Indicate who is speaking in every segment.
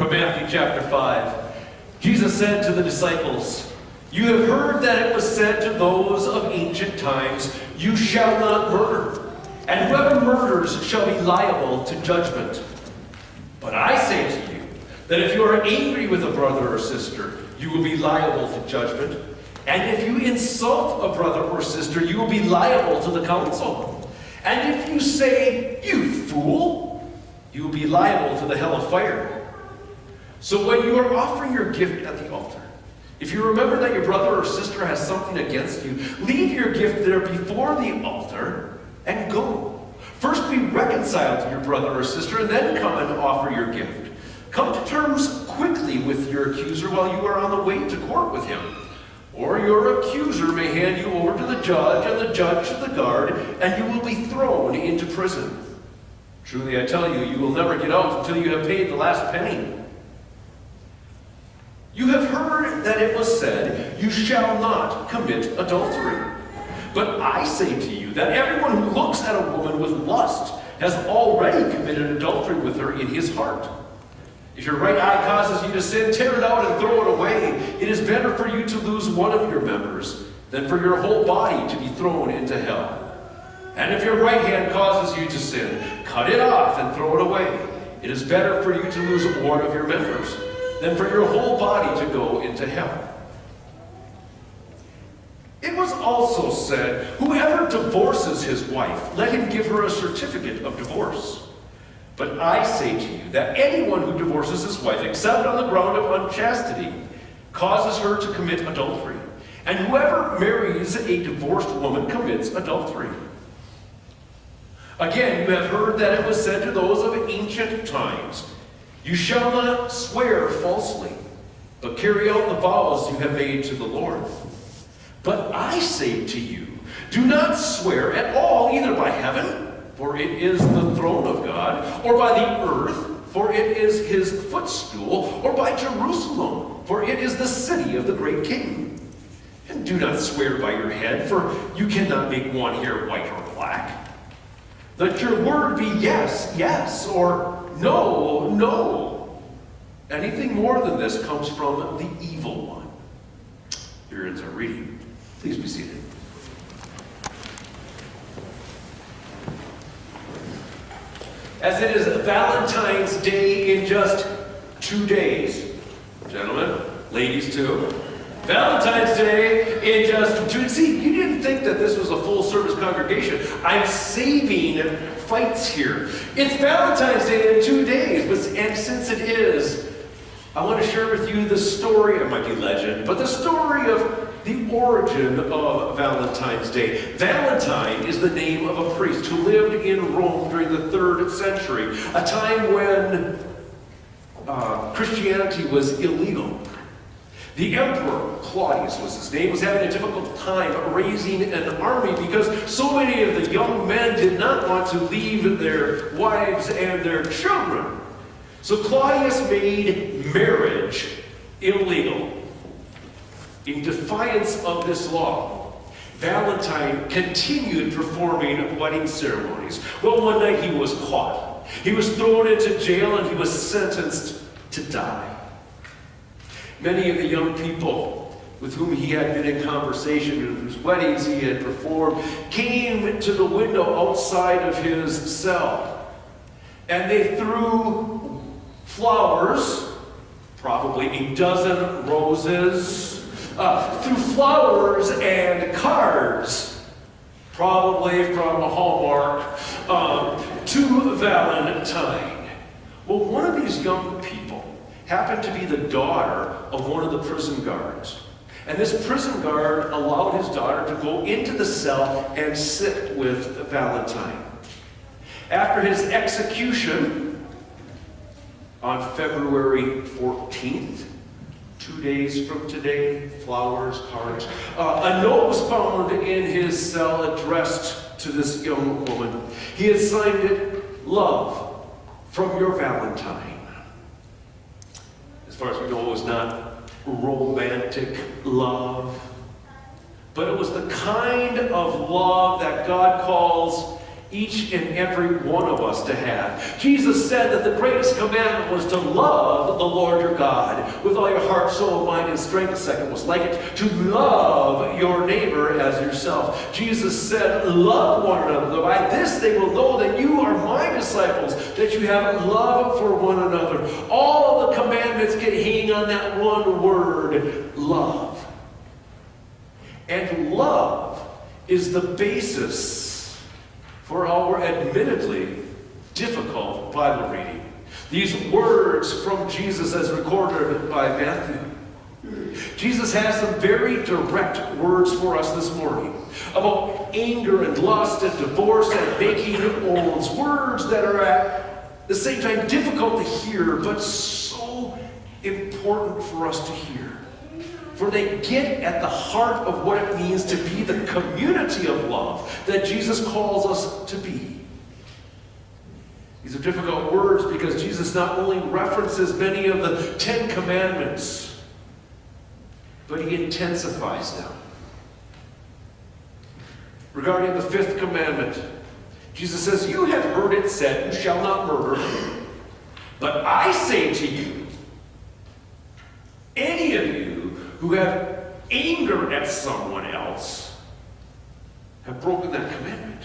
Speaker 1: From Matthew chapter 5, Jesus said to the disciples, "You have heard that it was said to those of ancient times, 'You shall not murder,' and whoever murders shall be liable to judgment. But I say to you that if you are angry with a brother or sister, you will be liable to judgment. And if you insult a brother or sister, you will be liable to the council. And if you say, 'You fool,' you will be liable to the hell of fire. So when you are offering your gift at the altar, if you remember that your brother or sister has something against you, leave your gift there before the altar and go. First be reconciled to your brother or sister, and then come and offer your gift. Come to terms quickly with your accuser while you are on the way to court with him. Or your accuser may hand you over to the judge, and the judge to the guard, and you will be thrown into prison. Truly I tell you, you will never get out until you have paid the last penny. You have heard that it was said, 'You shall not commit adultery.' But I say to you that everyone who looks at a woman with lust has already committed adultery with her in his heart. If your right eye causes you to sin, tear it out and throw it away. It is better for you to lose one of your members than for your whole body to be thrown into hell. And if your right hand causes you to sin, cut it off and throw it away. It is better for you to lose one of your members than for your whole body to go into hell. It was also said, 'Whoever divorces his wife, let him give her a certificate of divorce.' But I say to you that anyone who divorces his wife, except on the ground of unchastity, causes her to commit adultery. And whoever marries a divorced woman commits adultery. Again, you have heard that it was said to those of ancient times, 'You shall not swear falsely, but carry out the vows you have made to the Lord.' But I say to you, do not swear at all, either by heaven, for it is the throne of God, or by the earth, for it is his footstool, or by Jerusalem, for it is the city of the great King. And do not swear by your head, for you cannot make one hair white or black. Let your word be yes, yes, or no, no. Anything more than this comes from the evil one." Here ends our reading. Please be seated. As it is Valentine's Day in just 2 days, gentlemen, ladies too, Valentine's Day in just 2 days. See, you didn't think that this was a full-service congregation. I'm saving fights here. It's Valentine's Day in 2 days, and since it is, I want to share with you the story, it might be legend, but the story of the origin of Valentine's Day. Valentine is the name of a priest who lived in Rome during the 3rd century, a time when Christianity was illegal. The emperor, Claudius was his name, was having a difficult time raising an army because so many of the young men did not want to leave their wives and their children. So Claudius made marriage illegal. In defiance of this law, Valentine continued performing wedding ceremonies. Well, one night he was caught. He was thrown into jail and he was sentenced to die. Many of the young people with whom he had been in conversation and whose weddings he had performed came to the window outside of his cell. And they threw flowers, probably a dozen roses, threw flowers and cards, probably from Hallmark, to Valentine. Well, one of these young people happened to be the daughter of one of the prison guards. And this prison guard allowed his daughter to go into the cell and sit with Valentine. After his execution on February 14th, 2 days from today, flowers, cards, a note was found in his cell addressed to this young woman. He had signed it, "Love from your Valentine." As far as we know, it was not romantic love, but it was the kind of love that God calls each and every one of us to have. Jesus said that the greatest commandment was to love the Lord your God with all your heart, soul, mind, and strength. The second was like it, to love your neighbor as yourself. Jesus said, love one another. By this they will know that you are my disciples, that you have love for one another. All the commandments can hang on that one word, love. And love is the basis for our admittedly difficult Bible reading. These words from Jesus as recorded by Matthew. Jesus has some very direct words for us this morning about anger and lust and divorce and making oaths. Words that are at the same time difficult to hear, but so important for us to hear. For they get at the heart of what it means to be the community of love that Jesus calls us to be. These are difficult words because Jesus not only references many of the 10 Commandments, but he intensifies them. Regarding the 5th commandment, Jesus says, you have heard it said, you shall not murder. But I say to you, any of you who have anger at someone else have broken that commandment.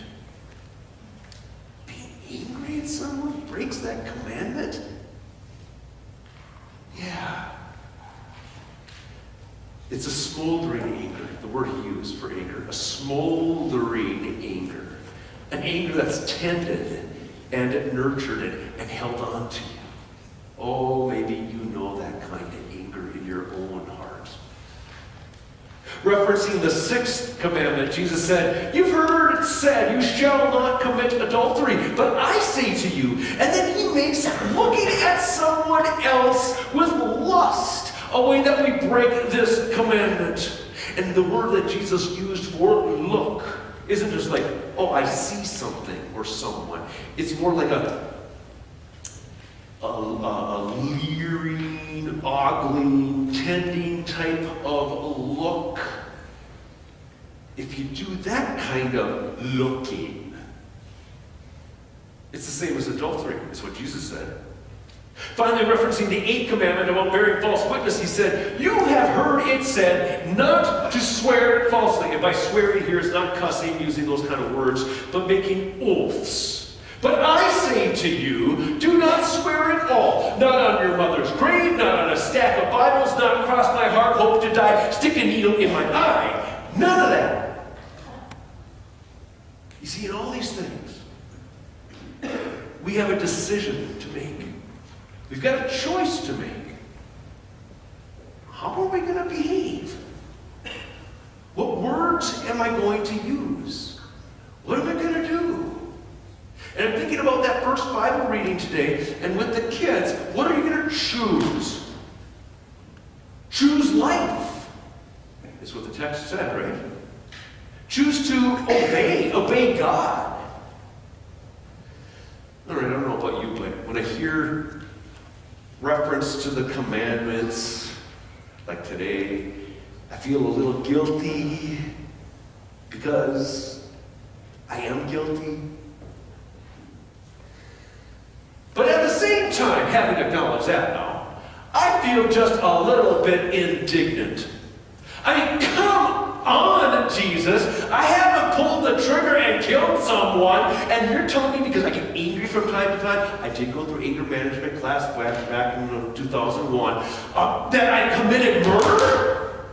Speaker 1: Being angry at someone breaks that commandment? Yeah. It's a smoldering anger, the word he used for anger. A smoldering anger. An anger that's tended and nurtured and held on to you. Oh, maybe you know that kind of anger in your own heart. Referencing the 6th commandment, Jesus said, you've heard it said, you shall not commit adultery, but I say to you. And then he makes looking at someone else with lust a way that we break this commandment. And the word that Jesus used for look isn't just like, oh, I see something or someone. It's more like a leering, ogling, tending type of look. If you do that kind of looking, it's the same as adultery, is what Jesus said. Finally, referencing the 8th commandment about bearing false witness, he said, you have heard it said not to swear falsely. And by swearing here, it's not cussing, using those kind of words, but making oaths. But I say to you, do not swear at all. Not on your mother's grave, not on a stack of Bibles, not cross my heart, hope to die, stick a needle in my eye. None of that. You see, in all these things, we have a decision to make. We've got a choice to make. How are we going to behave? What words am I going to use? What am I going to do? And I'm thinking about that first Bible reading today, and with the kids, what are you going to choose? Choose life, is what the text said, right? Choose to obey God. All right, I don't know about you, but when I hear reference to the commandments, like today, I feel a little guilty because I am guilty. But at the same time, having acknowledged that now, I feel just a little bit indignant. I mean, come on, Jesus. I haven't pulled the trigger and killed someone, and you're telling me because I get angry from time to time. I did go through anger management class back in 2001, that I committed murder?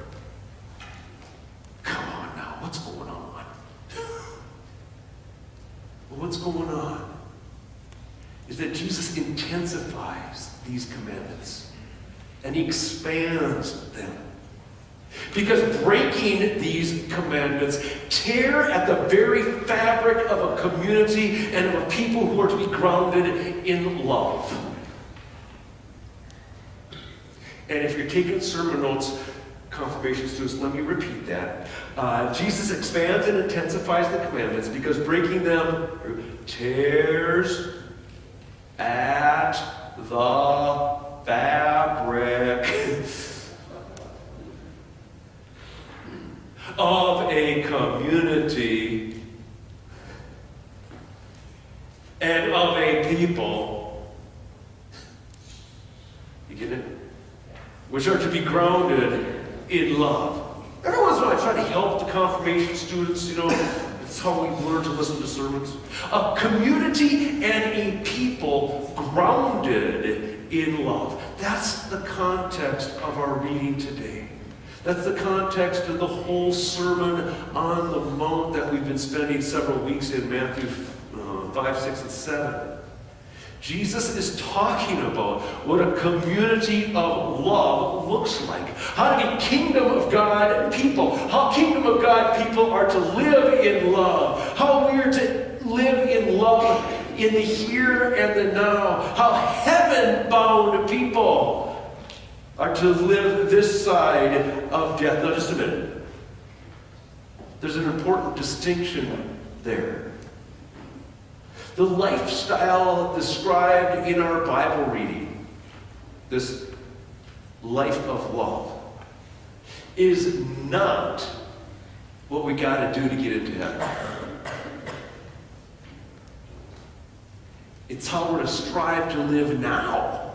Speaker 1: Come on now, what's going on? Well, what's going on is that Jesus intensifies these commandments and he expands them. Because breaking these commandments tear at the very fabric of a community and of a people who are to be grounded in love. And if you're taking sermon notes, confirmation students, let me repeat that. Jesus expands and intensifies the commandments because breaking them tears at the fabric of a community You get it? Which are to be grounded in love. Every once in a while, I try to help the confirmation students, it's how we learn to listen to sermons. A community and a people grounded in love. That's the context of our reading today. That's the context of the whole Sermon on the Mount that we've been spending several weeks in Matthew 5, 6, and 7. Jesus is talking about what a community of love looks like. How to be kingdom of God people. How kingdom of God people are to live in love. How we are to live in love in the here and the now. How heaven-bound people are to live this side of death. Now, just a minute. There's an important distinction there. The lifestyle described in our Bible reading, this life of love, is not what we got to do to get into heaven. It's how we're to strive to live now.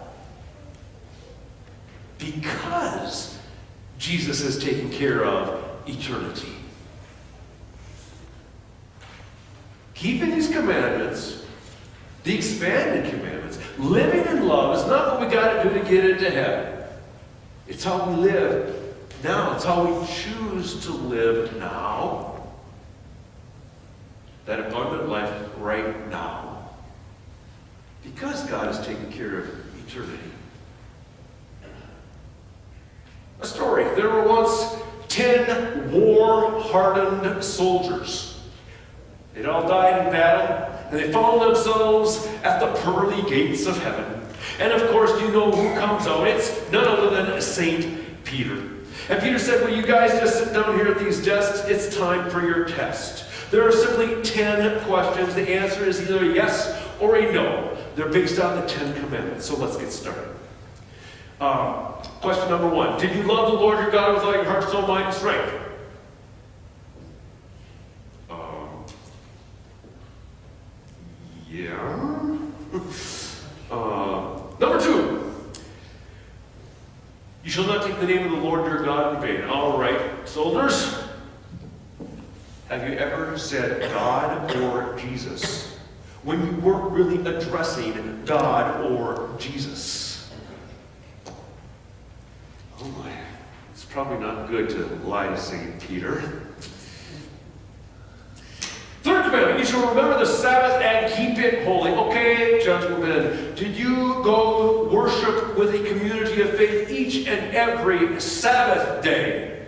Speaker 1: Because Jesus has taken care of eternity. Keeping these commandments, the expanded commandments, living in love is not what we got to do to get into heaven. It's how we live now. It's how we choose to live now. That abundant life right now. Because God has taken care of eternity. A story. There were once 10 war-hardened soldiers. They'd all died in battle, and they found themselves at the pearly gates of heaven. And of course, you know who comes out. It's none other than St. Peter. And Peter said, well, you guys just sit down here at these desks. It's time for your test. There are simply 10 questions. The answer is either a yes or a no. They're based on the 10 commandments. So let's get started. Question number 1. Did you love the Lord your God with all your heart, soul, mind, and strength? Yeah. Number 2. You shall not take the name of the Lord your God in vain. All right, soldiers. Have you ever said God or Jesus when you weren't really addressing God or Jesus? Oh my. It's probably not good to lie to St. Peter. Third commandment, you shall remember the Sabbath and keep it holy. Okay, gentlemen, did you go worship with a community of faith each and every Sabbath day?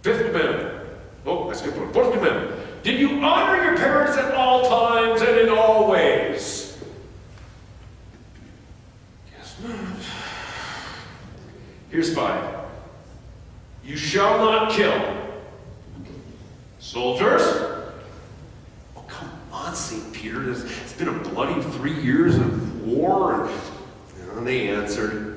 Speaker 1: Fifth commandment. Oh, that's a good one. Fourth commandment. Did you honor your parents at all times and in all ways? Yes. Here's 5. You shall not kill. Soldiers? Oh, come on, St. Peter. It's been a bloody 3 years of war. And they answered.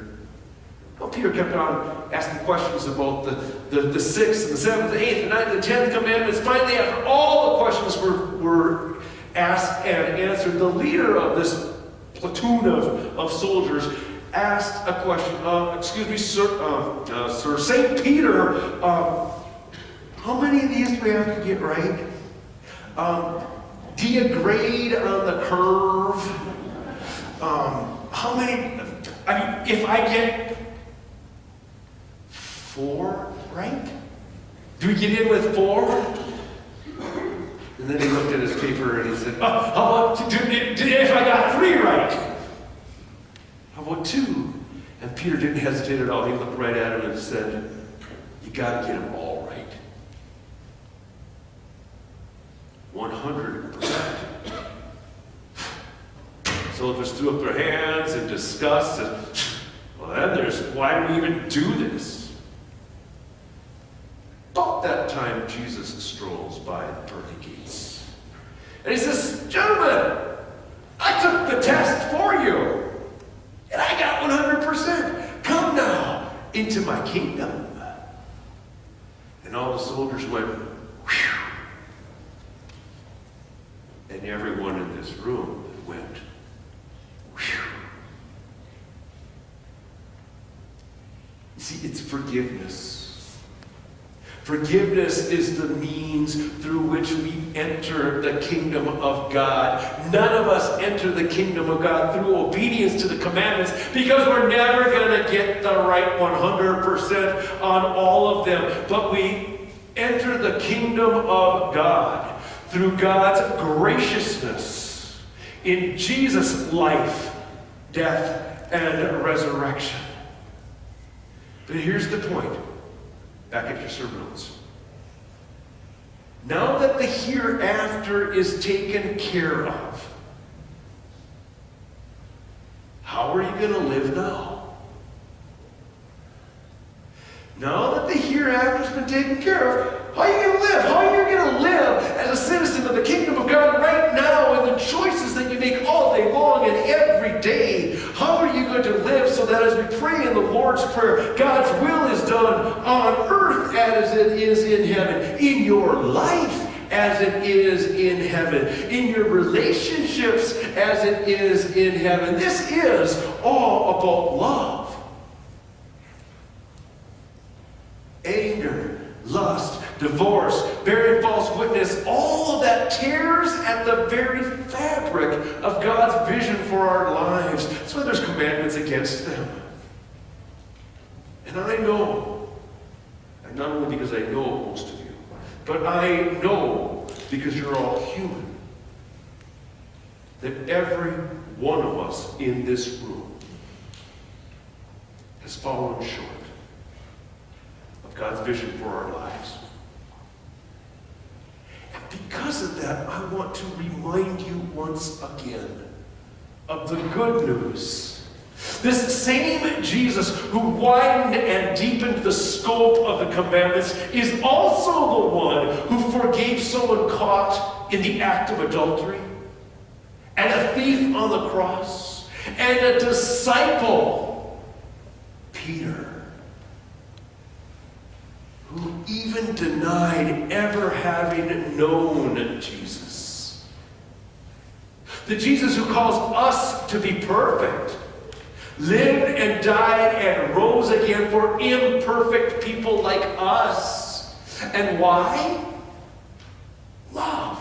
Speaker 1: Well, Peter kept on asking questions about the 6th, and the 7th, the 8th, the 9th, the 10th commandments. Finally, after all the questions were asked and answered, the leader of this platoon of soldiers asked a question. Excuse me, sir, St. Peter, how many of these do we have to get right? Do you grade on the curve? How many? I mean, if I get 4 right? Do we get in with 4? And then he looked at his paper and he said, how about if I got 3 right? How about 2? And Peter didn't hesitate at all. He looked right at him and said, you got to get them all right. 100%. Soldiers threw up their hands in disgust. And, well, then there's, why do we even do this? About that time, Jesus strolls by the pearly gates. And he says, gentlemen, I took the test for you. And I got 100%. Come now into my kingdom. And all the soldiers went, whew. And everyone in this room went, whew. You see, it's forgiveness. Forgiveness is the means through which we enter the kingdom of God. None of us enter the kingdom of God through obedience to the commandments because we're never going to get the right 100% on all of them. But we enter the kingdom of God through God's graciousness in Jesus' life, death, and resurrection. But here's the point. Back at your sermon notes. Now that the hereafter is taken care of, how are you going to live now? Now that the hereafter has been taken care of, how are you going to live? How are you going to live as a citizen of the kingdom of God right now in the choices that you make all day long and every day? How are you going to live so that as we pray in the Lord's Prayer, God's will is done on earth as it is in heaven, in your life as it is in heaven, in your relationships as it is in heaven? This is all about love. Anger, lust, divorce, bearing false witness, all of that tears at the very fabric of God's vision for our lives. That's why there's commandments against them. And I know, and not only because I know most of you, but I know because you're all human, that every one of us in this room has fallen short of God's vision for our lives. And because of that, I want to remind you once again of the good news. This same Jesus who widened and deepened the scope of the commandments is also the one who forgave someone caught in the act of adultery, and a thief on the cross, and a disciple, Peter, who even denied ever having known Jesus. The Jesus who calls us to be perfect, lived and died and rose again for imperfect people like us. And why? Love.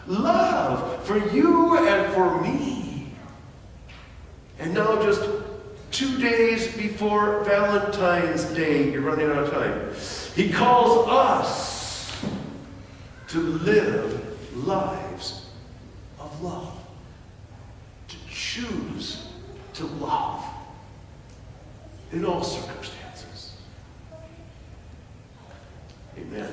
Speaker 1: Love for you and for me. And now just 2 days before Valentine's Day, you're running out of time, he calls us to live lives of love. To choose to love in all circumstances. Amen.